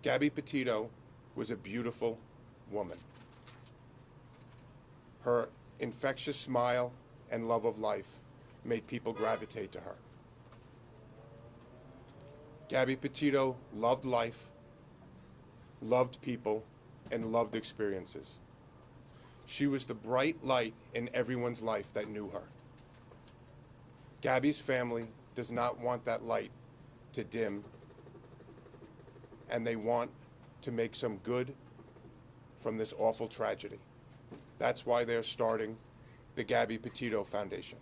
Gabby Petito was a beautiful woman. Her infectious smile and love of life made people gravitate to her. Gabby Petito loved life, loved people, and loved experiences. She was the bright light in everyone's life that knew her. Gabby's family does not want that light to dim, and they want to make some good from this awful tragedy. That's why they're starting the Gabby Petito Foundation.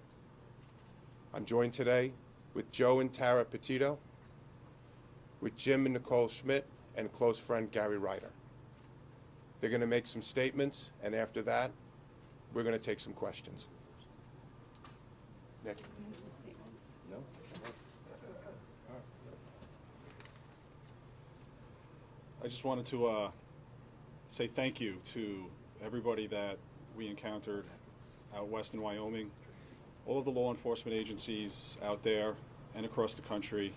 I'm joined today with Joe and Tara Petito, with Jim and Nicole Schmidt, and close friend Gary Ryder. They're going to make some statements, and after that, we're going to take some questions. Nick? No? I just wanted to say thank you to everybody that we encountered out west in Wyoming, all of the law enforcement agencies out there and across the country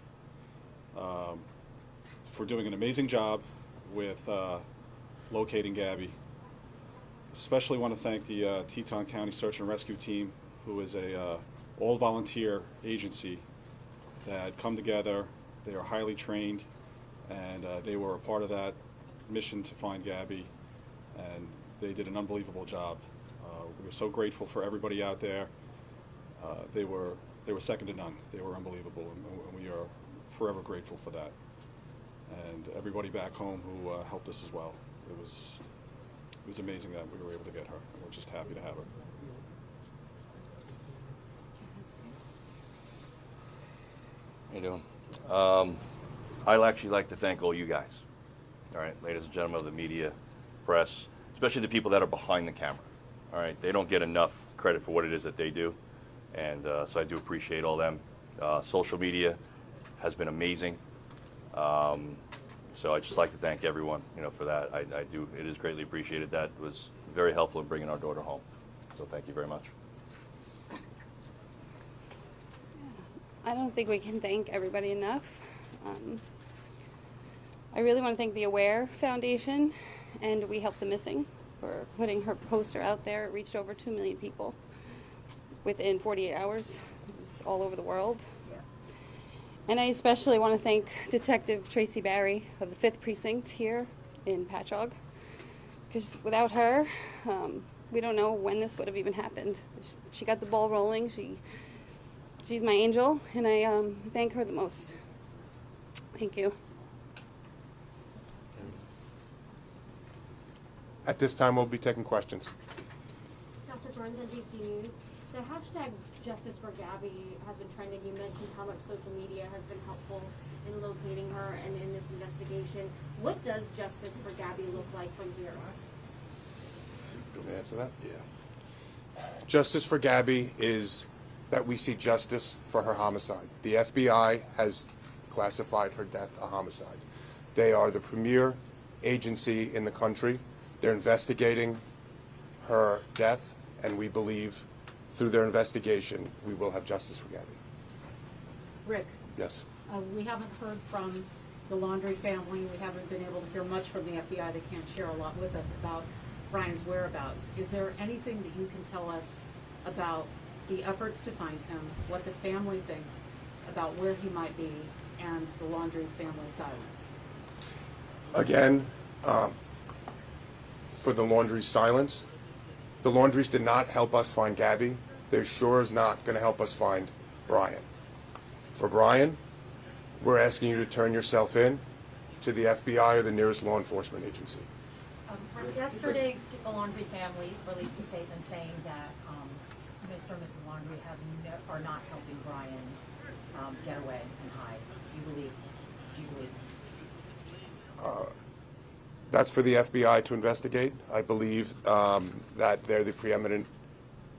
for doing an amazing job with locating Gabby. Especially want to thank the Teton County Search and Rescue Team, who is a all-volunteer agency that come together. They are highly trained, and they were a part of that mission to find Gabby, and they did an unbelievable job. We were so grateful for everybody out there. They were second to none. They were unbelievable, and we are forever grateful for that. And everybody back home who helped us as well. It was amazing that we were able to get her, and we're just happy to have her. How you doing? I'd actually like to thank all you guys, all right, ladies and gentlemen of the media, press, especially the people that are behind the camera, all right? They don't get enough credit for what it is that they do, and so I do appreciate all them. Social media has been amazing, so I'd just like to thank everyone, for that. I do, it is greatly appreciated. That was very helpful in bringing our daughter home, so thank you very much. I don't think we can thank everybody enough. I really want to thank the Aware Foundation and We Help the Missing for putting her poster out there. It reached over 2 million people within 48 hours. It was all over the world. Yeah. And I especially want to thank Detective Tracy Barry of the 5th Precinct here in Patchogue, because without her, we don't know when this would have even happened. She got the ball rolling. She's my angel, and I thank her the most. Thank you. At this time, we'll be taking questions. Dr. Burns, NBC News. The hashtag Justice for Gabby has been trending. You mentioned how much social media has been helpful in locating her and in this investigation. What does Justice for Gabby look like from here? Do you want me to answer that? Yeah. Justice for Gabby is that we see justice for her homicide. The FBI has classified her death a homicide. They are the premier agency in the country. They're investigating her death, and we believe through their investigation we will have justice for Gabby. Rick. Yes. We haven't heard from the Laundrie family. We haven't been able to hear much from the FBI. They can't share a lot with us about Brian's whereabouts. Is there anything that you can tell us about the efforts to find him, what the family thinks about where he might be, and the Laundrie family silence? Again, for the Laundrie's silence, the Laundries did not help us find Gabby. They're sure as not going to help us find Brian. For Brian, we're asking you to turn yourself in to the FBI or the nearest law enforcement agency. Yesterday, the Laundrie family released a statement saying that Mr. and Mrs. Laundrie are not helping Brian get away and hide. Do you believe? That's for the FBI to investigate. I believe that they're the preeminent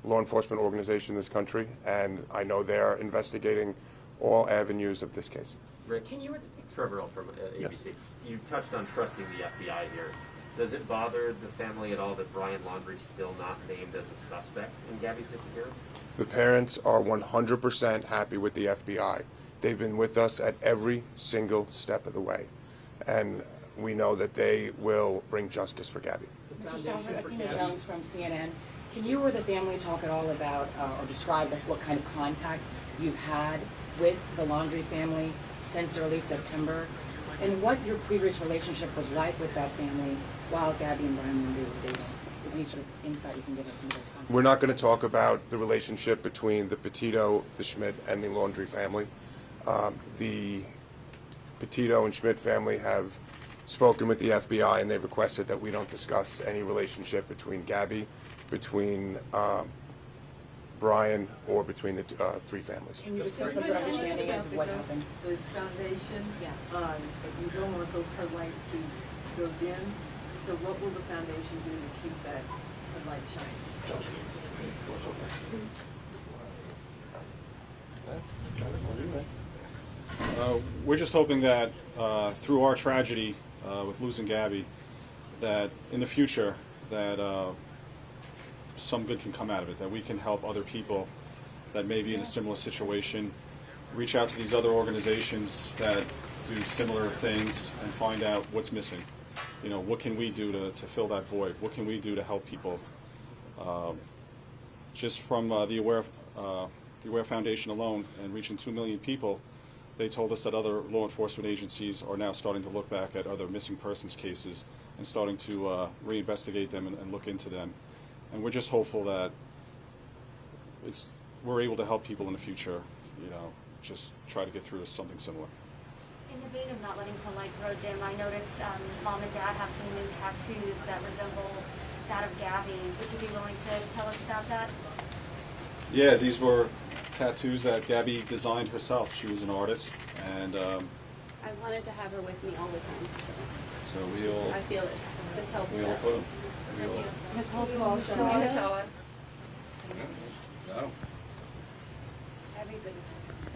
law enforcement organization in this country, and I know they're investigating all avenues of this case. Rick, can you, Trevor L. from ABC, Yes. You touched on trusting the FBI here. Does it bother the family at all that Brian Laundrie is still not named as a suspect in Gabby's disappearance? The parents are 100% happy with the FBI. They've been with us at every single step of the way. And we know that they will bring justice for Gabby. Mr. Shelford, Athena Jones from CNN. Can you or the family talk at all about or describe what kind of contact you've had with the Laundrie family since early September, and what your previous relationship was like with that family while Gabby and Brian Laundrie were dating? Any sort of insight you can give us into those contacts? We're not going to talk about the relationship between the Petito, the Schmidt, and the Laundrie family. The Petito and Schmidt family have spoken with the FBI, and they've requested that we don't discuss any relationship between Gabby, between Brian, or between the three families. Can you discuss what your understanding is of what happened? The foundation, Yes. that you don't want her light to go dim. So what will the foundation do to keep that light shining? We're just hoping that through our tragedy with losing Gabby, that in the future that some good can come out of it, that we can help other people that may be in a similar situation, reach out to these other organizations that do similar things and find out what's missing. You know, what can we do to fill that void? What can we do to help people? Just from the Aware Foundation alone and reaching 2 million people, they told us that other law enforcement agencies are now starting to look back at other missing persons cases and starting to reinvestigate them and look into them. And we're just hopeful that we're able to help people in the future, you know, just try to get through to something similar. In the vein of not letting the light grow dim, I noticed Mom and Dad have some new tattoos that resemble that of Gabby. Would you be willing to tell us about that? Yeah, these were tattoos that Gabby designed herself. She was an artist, and I wanted to have her with me all the time. so we'll I feel it. This helps. put that. them. Nicole, you want to show us? No. Everybody.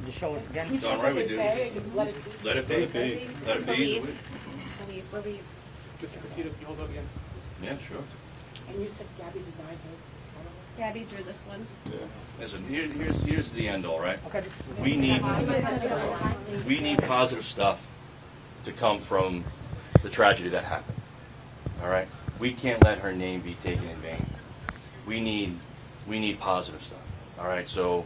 Just show us again. Can you tell us all right what with they you. say? Just let it be. Let it be. Let it be. Let it be. Believe. Mr. Petito, can you hold up again? Yeah, sure. And you said Gabby designed those? Gabby drew this one. Yeah. Listen, here's the end all, right? Okay. We need positive stuff to come from the tragedy that happened. All right? We can't let her name be taken in vain. We need positive stuff. All right? So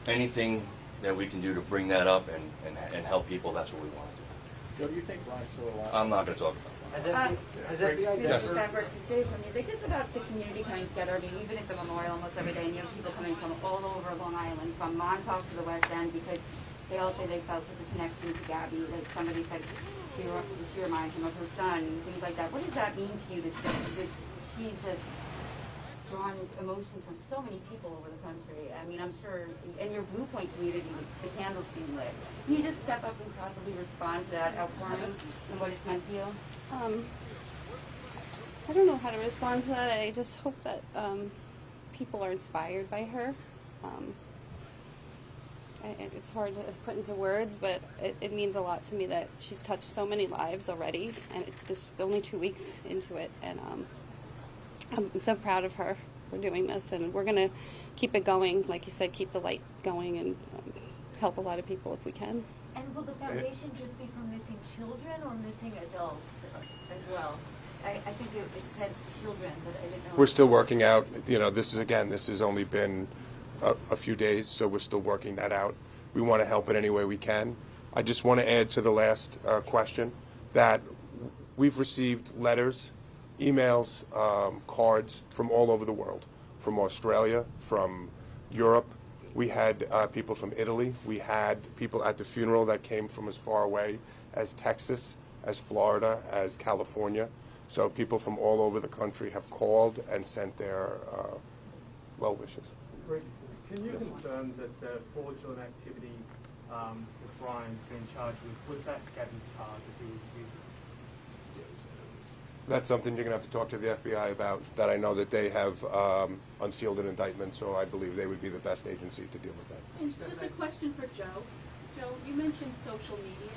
anything that we can do to bring that up and help people, that's what we want to do. Joe, do you think Brian's still alive? I'm not going to talk about that. Has FBI Yes. Efforts to save him. It's just about the community coming together. I mean, even at the memorial almost every day, and you have people coming from all over Long Island, from Montauk to the West End, because they all say they felt such a connection to Gabby. Like somebody said, she reminds them of her son, things like that. What does that mean to you to say that she's just drawn emotions from so many people over the country? I mean, I'm sure, and your Blue Point community, the candles being lit. Can you just step up and possibly respond to that outpouring and what it's meant to you? I don't know how to respond to that. I just hope that people are inspired by her. It's hard to put into words, but it means a lot to me that she's touched so many lives already, and this is only 2 weeks into it, and I'm so proud of her for doing this, and we're going to keep it going. Like you said, keep the light going and help a lot of people if we can. And will the foundation just be for missing children or missing adults as well? I think it said children, but I didn't know. We're still working out, you know, this has only been a few days, so we're still working that out. We want to help in any way we can. I just want to add to the last question that we've received letters, emails, cards from all over the world, from Australia, from Europe. We had people from Italy. We had people at the funeral that came from as far away as Texas, as Florida, as California. So people from all over the country have called and sent their well wishes. Greg, can you confirm that the fraudulent activity that Brian's been charged with, was that Gabby's car that he was using? That's something you're going to have to talk to the FBI about. That I know that they have unsealed an indictment, so I believe they would be the best agency to deal with that. And just a question for Joe. Joe, you mentioned social media.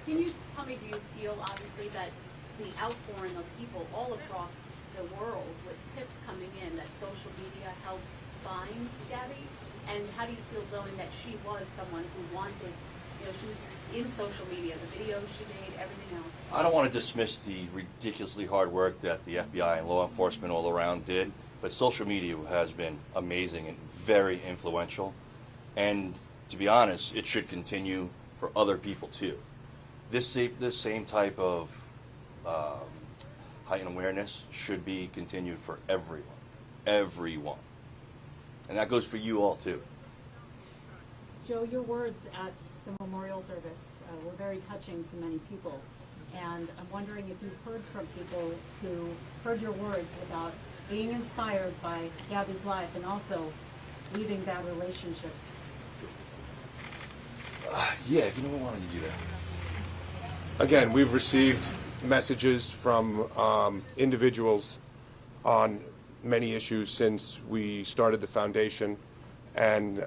Can you tell me, do you feel obviously that the outpouring of people all across the world with tips coming in, that social media helped find Gabby? And how do you feel knowing that she was someone who wanted You know, she was in social media, the videos she made, everything else. I don't want to dismiss the ridiculously hard work that the FBI and law enforcement all around did, but social media has been amazing and very influential. And to be honest, it should continue for other people too. This same type of heightened awareness should be continued for everyone. And that goes for you all too. Joe, your words at the memorial service were very touching to many people. And I'm wondering if you've heard from people who heard your words about being inspired by Gabby's life and also leaving bad relationships. Yeah, you know, why don't you do that? Again, we've received messages from individuals on many issues since we started the foundation, and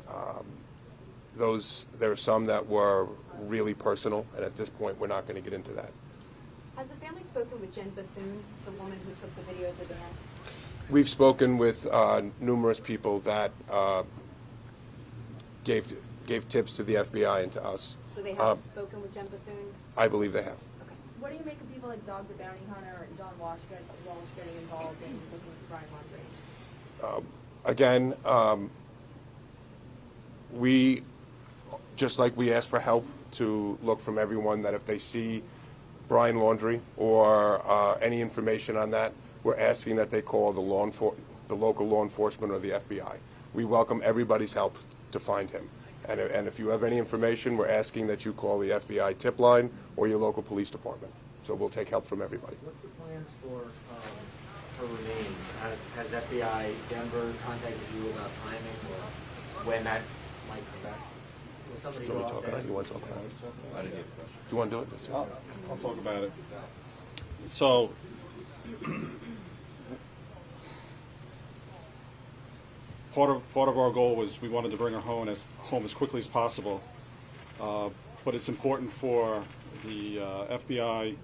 there are some that were really personal, and at this point we're not going to get into that. Has the family spoken with Jen Bethune, the woman who took the video of the van? We've spoken with numerous people that gave tips to the FBI and to us. So they have spoken with Jen Bethune? I believe they have. Okay. What do you make of people like Dog the Bounty Hunter and John Walsh getting involved in looking for Brian Laundrie? Again, we, just like we ask for help to look from everyone, that if they see Brian Laundrie or any information on that, we're asking that they call the local law enforcement or the FBI. We welcome everybody's help to find him. And if you have any information, we're asking that you call the FBI tip line or your local police department. So we'll take help from everybody. What's the plans for her remains? Has FBI Denver contacted you about timing or when that might come back? Will somebody Do you go want to out talk there? about it? You want to talk about it? I didn't get a question. Do you want to do it? Yes, sir. I'll talk about it. So, part of our goal was we wanted to bring her home as quickly as possible, but it's important for the FBI,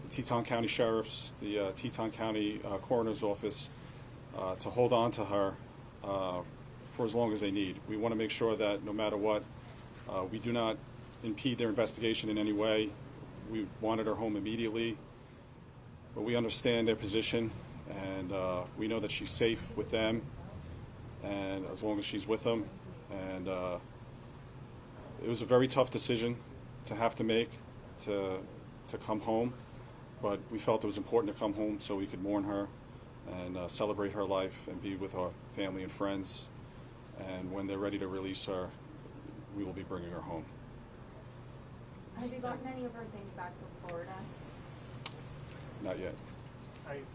the Teton County Sheriffs, the Teton County Coroner's Office to hold on to her for as long as they need. We want to make sure that no matter what, we do not impede their investigation in any way. We wanted her home immediately, but we understand their position, and we know that she's safe with them, and as long as she's with them. And it was a very tough decision to have to make to come home, but we felt it was important to come home so we could mourn her and celebrate her life and be with our family and friends. And when they're ready to release her, we will be bringing her home. Have you gotten any of her things back from Florida? Not yet.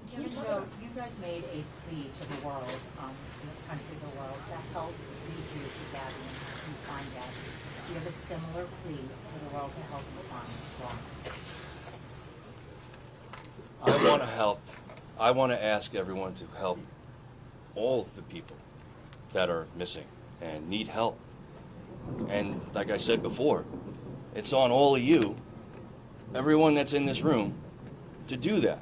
Jim and Joe, you guys made a plea to the world, the country, the world, to help lead you to Gabby and find Gabby. Do you have a similar plea to the world to help you find Ron? I want to help. I want to ask everyone to help all of the people that are missing and need help. And like I said before, it's on all of you, everyone that's in this room, to do that.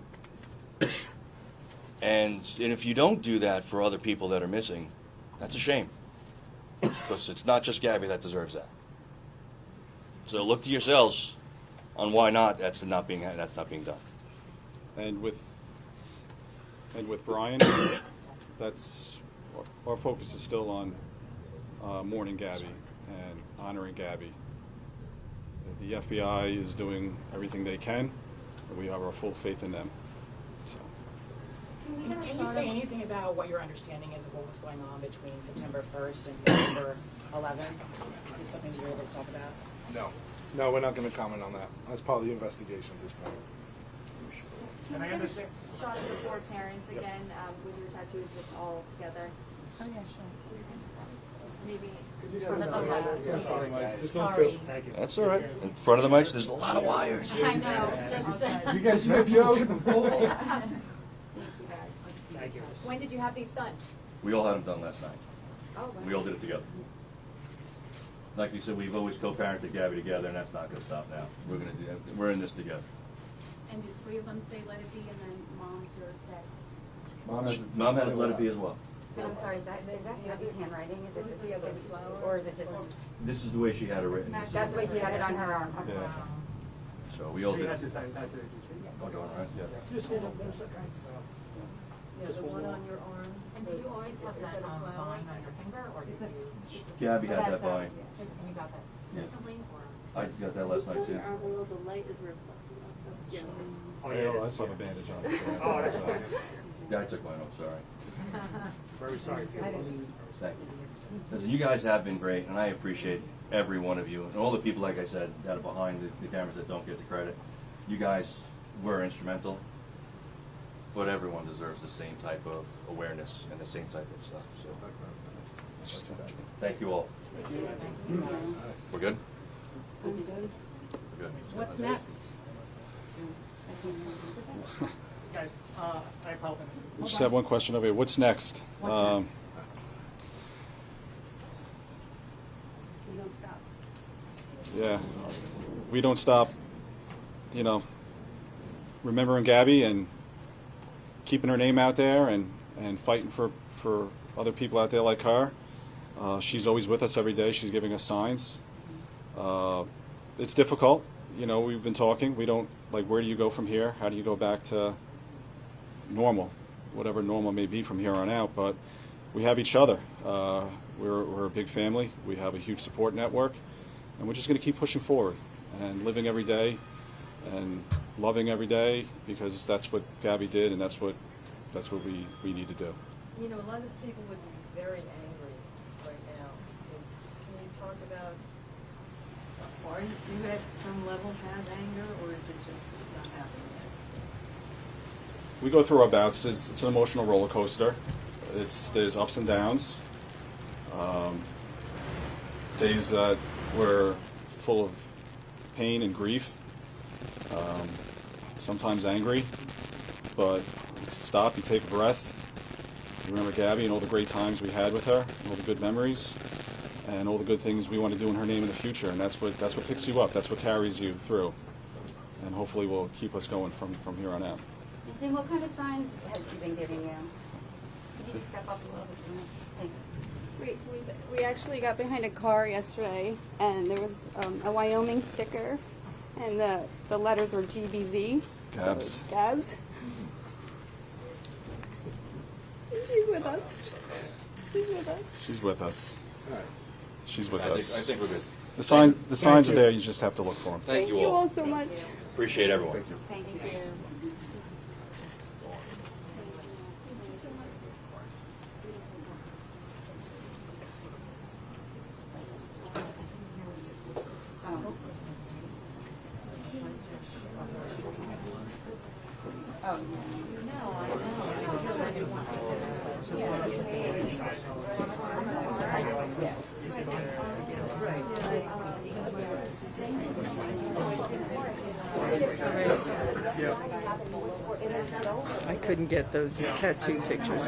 And if you don't do that for other people that are missing, that's a shame. Because it's not just Gabby that deserves that. So look to yourselves on why not that's not being done. And with Brian, that's our focus is still on mourning Gabby and honoring Gabby. The FBI is doing everything they can, and we have our full faith in them. So. Can you say anything about what your understanding is of what was going on between September 1st and September 11th? Is this something that you're able to talk about? No, we're not going to comment on that. That's part of the investigation at this point. And I understand. Shot of the four parents again, with your tattoos just all together. Oh, yeah, sure. Maybe. Sorry. That's all right. In front of the mics, there's a lot of wires. I know, just. You guys know Joe? When did you have these done? We all had them done last night. Oh, wow. We all did it together. Like you said, we've always co-parented Gabby together, and that's not going to stop now. We're in this together. And do three of them say let it be, and then mom's yours says? Mom has let it be as well. And I'm sorry, is that Gabby's handwriting? Is it just, or is it just? This is the way she had it written. That's the way she had it on her arm. Okay. Yeah. So we all So did you it. had to sign that to the teacher? Oh, do I? Yes. Just hold up one second. Yeah, the one on your arm. And did you always have that vine on your finger, or did you? Gabby had that vine. And you got that Yeah. recently, or? I got that last night, too. The light is reflecting off the Oh, yeah. I saw the bandage on it. Oh, that's nice. Yeah, I took mine off, sorry. Very sorry. Thank you. Listen, you guys have been great, and I appreciate every one of you, and all the people, like I said, that are behind the cameras that don't get the credit. You guys were instrumental, but everyone deserves the same type of awareness and the same type of stuff, so. Thank you all. We're good? We're good. What's next? Guys, I apologize. We just have one question over here. What's next? What's next? We don't stop. Yeah, we don't stop, you know, remembering Gabby and keeping her name out there and fighting for other people out there like her. She's always with us every day. She's giving us signs. It's difficult. You know, we've been talking. We don't, like, where do you go from here? How do you go back to normal, whatever normal may be from here on out? But we have each other. We're a big family. We have a huge support network. And we're just going to keep pushing forward and living every day and loving every day, because that's what Gabby did, and that's what we need to do. You know, a lot of people would be very angry right now. Can you talk about, or do you at some level have anger, or is it just not happening yet? We go through our bouts. It's an emotional roller coaster. There's ups and downs. Days that we're full of pain and grief. Sometimes angry, but you stop, you take a breath. You remember Gabby and all the great times we had with her, and all the good memories, and all the good things we want to do in her name in the future. And that's what picks you up. That's what carries you through, and hopefully will keep us going from here on out. Jim, what kind of signs has she been giving you? Could you just step up a little bit? Thanks. We actually got behind a car yesterday, and there was a Wyoming sticker, and the letters were GBZ. Gabs. So Gabs. She's with us. She's with us. She's with us. She's with us. I think we're good. The signs are there. You just have to look for them. Thank you you all. all so much. Appreciate everyone. Thank you. Oh, no, I know. Because I didn't want I couldn't get those tattoo pictures.